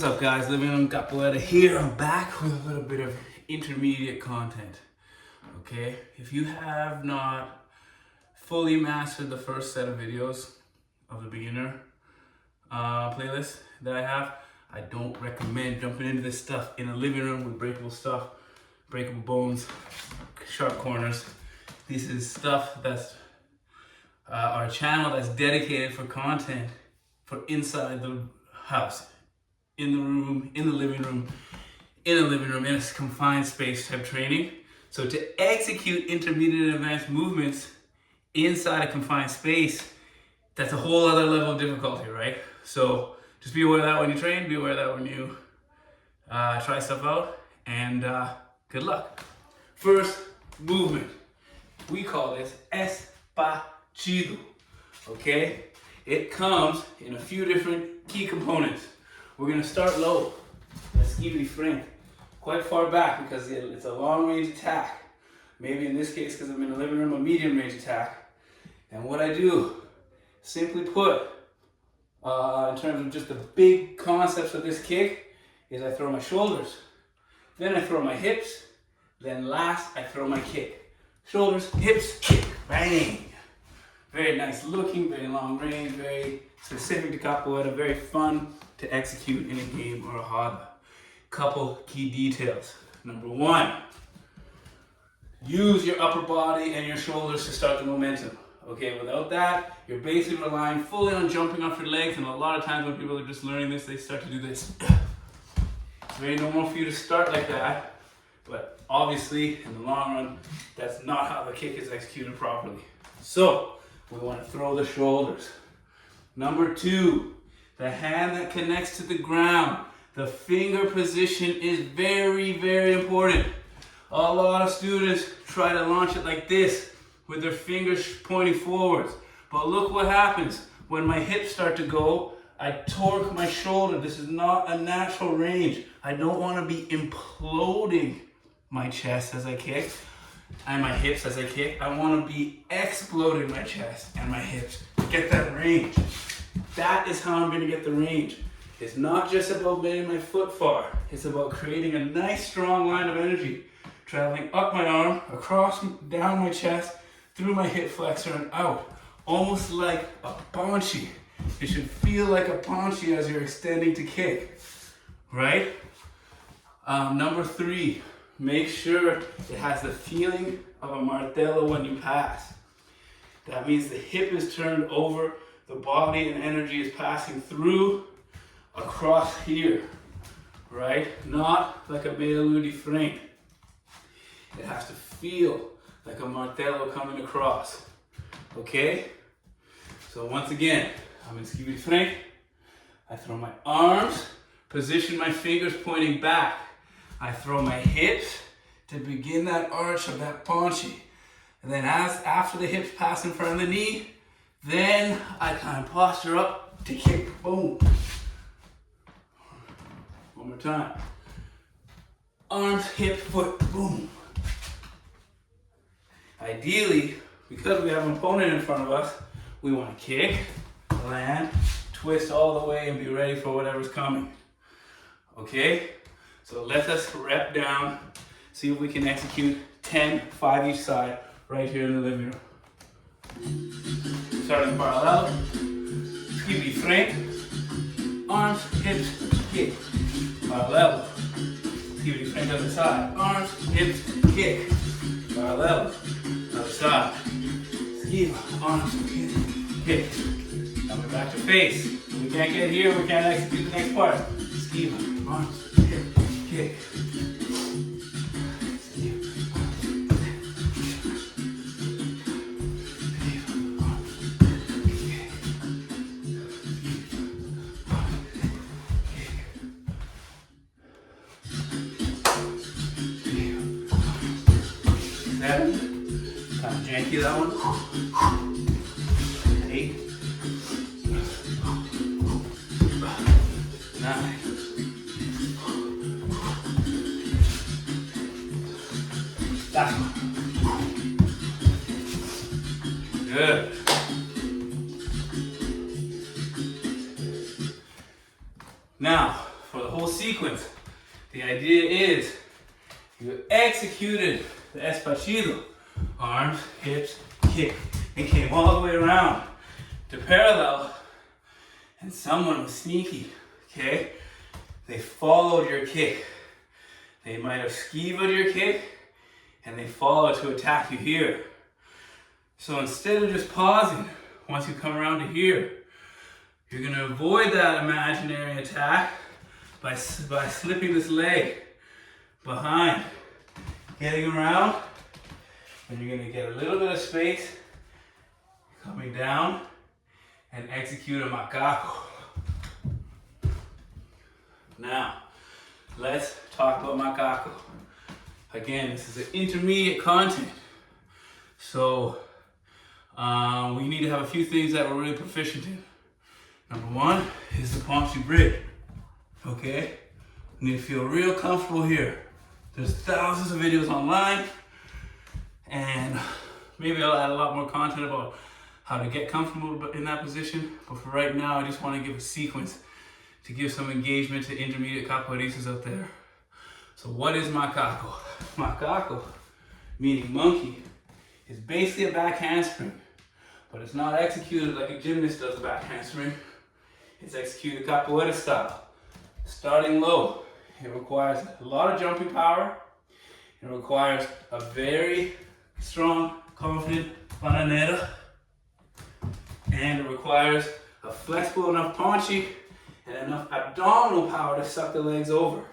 What's up guys, Living on Capoeira here. I'm back with a little bit of intermediate content. Okay, if you have not fully mastered the first set of videos of the beginner playlist that I don't recommend jumping into this stuff in a living room with breakable stuff, breakable bones, sharp corners. This is stuff that's our channel that's dedicated for content for inside the house, in the room, in the living room, in a confined space type training. So to execute intermediate and advanced movements inside a confined space, that's a whole other level of difficulty, right? So just be aware of that when you train, be aware of that when you try stuff out, and good luck. First movement, we call this espachido, okay? It comes in a few different key components. We're gonna start low, esquivity frente, quite far back because it's a long range attack. Maybe in this case, because I'm in a living room, a medium range attack. And what I do, simply put, in terms of just the big concepts of this kick, is I throw my shoulders, then I throw my hips, then last I throw my kick. Shoulders, hips, kick, bang. Very nice looking, very long range, very specific to capoeira, very fun to execute in a game or a roda. Couple key details. Number one, use your upper body and your shoulders to start the momentum. Okay, without that, you're basically relying fully on jumping off your legs, and a lot of times when people are just learning this, they start to do this. It's very normal for you to start like that, but obviously, in the long run, that's not how the kick is executed properly. So, we want to throw the shoulders. Number two, the hand that connects to the ground. The finger position is very, very important. A lot of students try to launch it like this with their fingers pointing forwards. But look what happens. When my hips start to go, I torque my shoulder. This is not a natural range. I don't want to be imploding my chest as I kick and my hips as I kick. I want to be exploding my chest and my hips to get that range. That is how I'm going to get the range. It's not just about getting my foot far. It's about creating a nice strong line of energy, traveling up my arm, across, down my chest, through my hip flexor and out. Almost like a ponchi. It should feel like a ponchi as you're extending to kick, right? Number three, make sure it has the feeling of a martello when you pass. That means the hip is turned over, the body and energy is passing through, across here, right? Not like a meia-lua de frente. It has to feel like a martello coming across, okay? So once again, I'm in esquivity frente. I throw my arms, position my fingers pointing back. I throw my hips to begin that arch of that ponchi. And then after the hips pass in front of the knee, then I kind of posture up to kick, boom. One more time. Arms, hip, foot, boom. Ideally, because we have an opponent in front of us, we want to kick, land, twist all the way, and be ready for whatever's coming. Okay? So let us rep down, see if we can execute 10, 5 each side, right here in the living room. Starting parallel, esquivity frente, arms, hips, kick. Parallel, esquivity frente other side, arms, hips, kick. Parallel, other side, esquiva, arms, hips, kick. Now we're back to face. If we can't get here, we can't execute the next part. Esquiva, arms, hips, kick. Seven, kind of janky that one. 8, 9, 10. Good. Now, for the whole full sequence. The idea is you executed the espanol, arms, hips, kick, and came all the way around to parallel, and someone was sneaky, okay? They followed your kick. They might have skivaed your kick, and they followed to attack you here. So instead of just pausing, once you come around to here, you're gonna avoid that imaginary attack by slipping this leg behind, getting around, and you're gonna get a little bit of space, coming down, and execute a macaco. Now, let's talk about macaco. Again, this is an intermediate content. So, we need to have a few things that we're really proficient in. Number one is the Ponchi bridge, okay? You need to feel real comfortable here. There's thousands of videos online, and maybe I'll add a lot more content about how to get comfortable in that position. But for right now, I just want to give a sequence to give some engagement to intermediate capoeiristas out there. So what is macaco? Macaco, meaning monkey, is basically a back handspring, but it's not executed like a gymnast does a back handspring. It's executed capoeira style, starting low. It requires a lot of jumping power. It requires a very strong, confident bananera, and it requires a flexible enough ponchi and enough abdominal power to suck the legs over.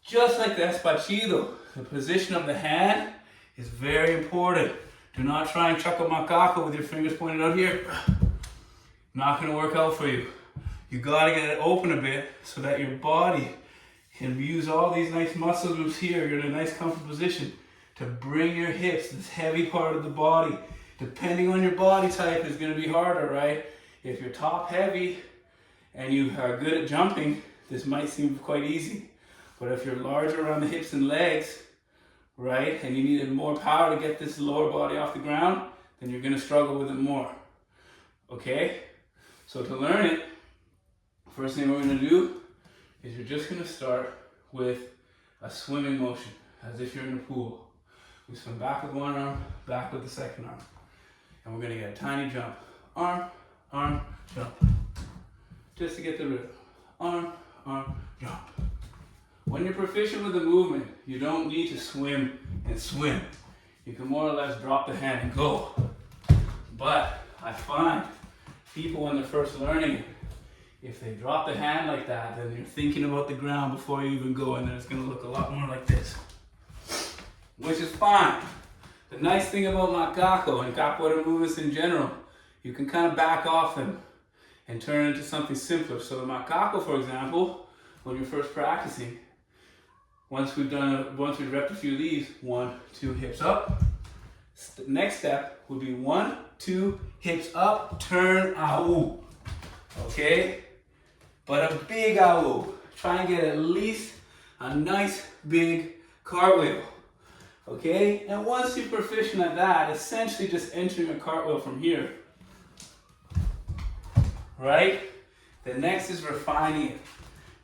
Just like the espanol, the position of the hand is very important. Do not try and chuck a macaco with your fingers pointed out here. Not gonna work out for you. You gotta get it open a bit so that your body can use all these nice muscle groups here. You're in a nice comfortable position to bring your hips, this heavy part of the body. Depending on your body type, is gonna be harder, right? If you're top heavy and you are good at jumping, this might seem quite easy. But if you're larger around the hips and legs, right, and you needed more power to get this lower body off the ground, then you're gonna struggle with it more, okay? So to learn it, first thing we're gonna do is you're just gonna start with a swimming motion, as if you're in a pool. We swim back with one arm, back with the second arm. And we're gonna get a tiny jump. Arm, arm, jump. Just to get the rhythm. Arm, arm, jump. When you're proficient with the movement, you don't need to swim and swim. You can more or less drop the hand and go. But I find people when they're first learning it, if they drop the hand like that, then you're thinking about the ground before you even go, and then it's gonna look a lot more like this. Which is fine. The nice thing about macaco and capoeira movements in general, you can kind of back off them and turn it into something simpler. So the macaco, for example, when you're first practicing, once we've repped a few of these, 1, 2, hips up. The next step would be 1, 2, hips up, turn, au. Okay? But a big au. Try and get at least a nice big cartwheel. Okay? And once you're proficient at that, essentially just entering a cartwheel from here. Right? The next is refining it,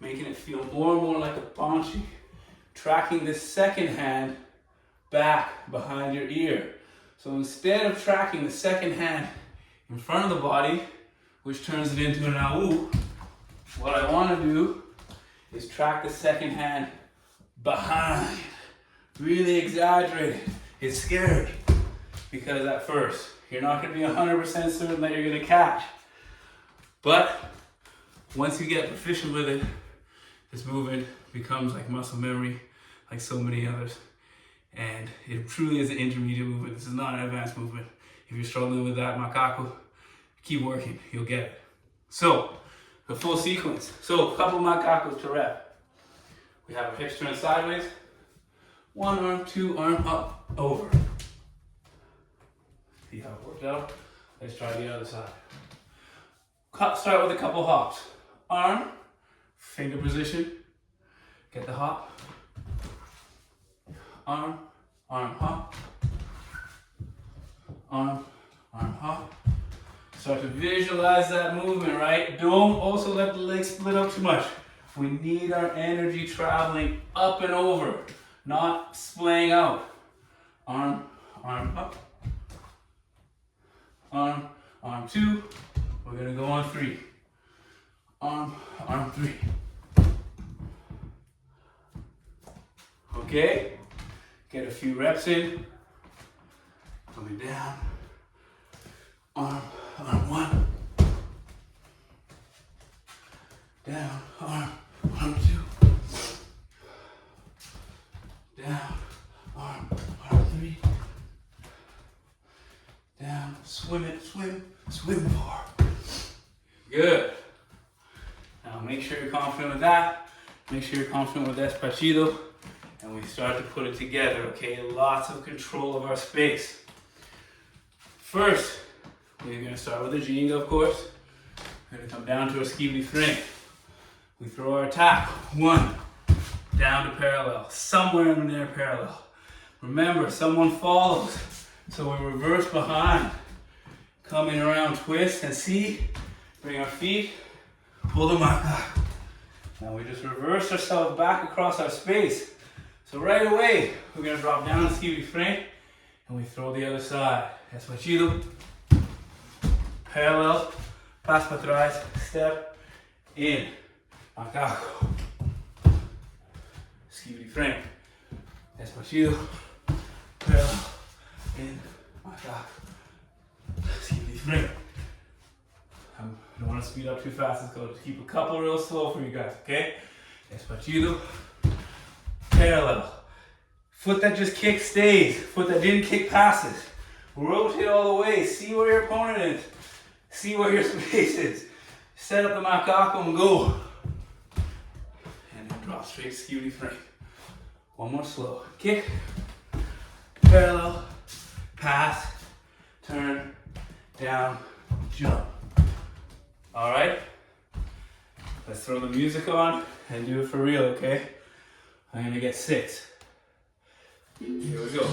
making it feel more and more like a ponchi. Tracking this second hand back behind your ear. So instead of tracking the second hand in front of the body, which turns it into an au, what I want to do is track the second hand behind. Really exaggerate it. It's scary because at first you're not going to be 100% certain that you're going to catch. But once you get proficient with it, this movement becomes like muscle memory, like so many others. And it truly is an intermediate movement. This is not an advanced movement. If you're struggling with that macaco, keep working, you'll get it. So, the full sequence. So, a couple macacos to rep. We have our hips turned sideways. 1 arm, 2 arm, up, over. See how it worked out? Let's try the other side. Start with a couple hops. Arm, finger position. Get the hop. Arm, arm, hop. Arm, arm, hop. Start to visualize that movement, right? Don't also let the legs split up too much. We need our energy traveling up and over, not splaying out. Arm, arm up. Arm, arm 2. We're gonna go on 3. Arm, arm 3. Okay? Get a few reps in. Coming down. Arm, arm 1. Down, arm, arm 2. Down, arm, arm 3. Down, swim it, swim, swim more. Good. Now make sure you're confident with that. Make sure you're confident with despacito. And we start to put it together, okay? Lots of control of our space. First, we're gonna start with the ginga, of course. We're gonna come down to our ski frame. We throw our attack, 1, down to parallel, somewhere in there parallel. Remember, someone follows, so we reverse behind. Coming around, twist, and see, bring our feet, pull the macaco. Now we just reverse ourselves back across our space. So right away, we're gonna drop down the ski frame, and we throw the other side. Despacito, parallel, pass para trás, step, in, macaco, ski frame, despacito, parallel, in, macaco, ski frame. I don't want to speed up too fast, let's go. Just keep a couple real slow for you guys, okay? Despacito, parallel. Foot that just kicked stays. Foot that didn't kick passes. Rotate all the way. See where your opponent is. See where your space is. Set up the macaco and go. And then drop straight to ski frame. One more slow. Kick, parallel, pass, turn, down, jump. All right? Let's throw the music on and do it for real, okay? I'm gonna get 6. Here we go.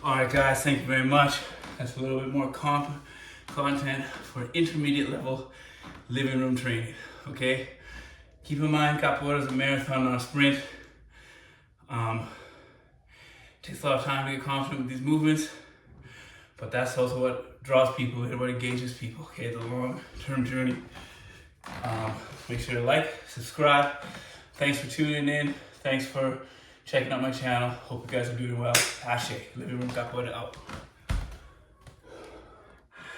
Alright guys, thank you very much. That's a little bit more content for intermediate level living room training, okay? Keep in mind, Capoeira is a marathon, not a sprint. Takes a lot of time to get confident with these movements, but that's also what draws people in, what engages people, okay? The long-term journey. Make sure to like, subscribe. Thanks for tuning in. Thanks for checking out my channel. Hope you guys are doing well. Living Room Capoeira out.